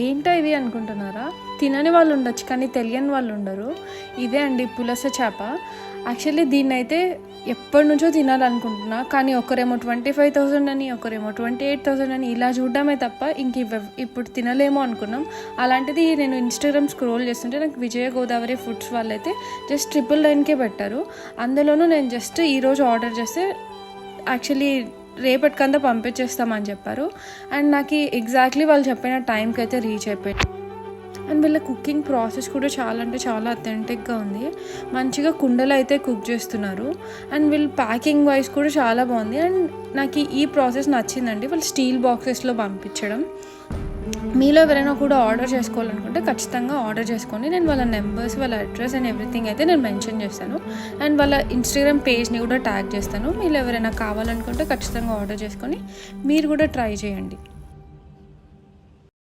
ఏంటో ఇది అనుకుంటున్నారా? తినని వాళ్ళు ఉండొచ్చు, కానీ తెలియని వాళ్ళు ఉండరు. ఇదే అండి పులస చేప. యాక్చువల్లీ దీన్నైతే ఎప్పటి నుంచో తినాలనుకుంటున్నా, కానీ ఒకరేమో 25,000 అని, ఒకరేమో 28,000 అని ఇలా చూడడమే తప్ప ఇప్పుడు తినలేమో అనుకున్నాం. అలాంటిది నేను ఇన్స్టాగ్రామ్ స్క్రోల్ చేస్తుంటే నాకు విజయ గోదావరి ఫుడ్స్ వాళ్ళైతే జస్ట్ 999కే పెట్టారు. అందులోనూ నేను జస్ట్ ఈరోజు ఆర్డర్ చేస్తే యాక్చువల్లీ రేపటికంతా పంపించేస్తామని చెప్పారు. అండ్ నాకు ఎగ్జాక్ట్లీ వాళ్ళు చెప్పిన టైంకి అయితే రీచ్ అయిపోయింది. అండ్ వీళ్ళ కుకింగ్ ప్రాసెస్ కూడా చాలా అంటే చాలా అథెంటిక్గా ఉంది. మంచిగా కుండలో అయితే కుక్ చేస్తున్నారు. అండ్ వీళ్ళు ప్యాకింగ్ వైజ్ కూడా చాలా బాగుంది. అండ్ నాకు ఈ ప్రాసెస్ నచ్చిందండి, వాళ్ళు స్టీల్ బాక్సెస్లో పంపించడం. మీలో ఎవరైనా కూడా ఆర్డర్ చేసుకోవాలనుకుంటే ఖచ్చితంగా ఆర్డర్ చేసుకోండి. నేను వాళ్ళ నెంబర్స్, వాళ్ళ అడ్రస్ అండ్ ఎవ్రీథింగ్ అయితే నేను మెన్షన్ చేస్తాను. అండ్ వాళ్ళ ఇన్స్టాగ్రామ్ పేజ్ని కూడా ట్యాగ్ చేస్తాను. మీరు ఎవరైనా కావాలనుకుంటే ఖచ్చితంగా ఆర్డర్ చేసుకొని మీరు కూడా ట్రై చేయండి.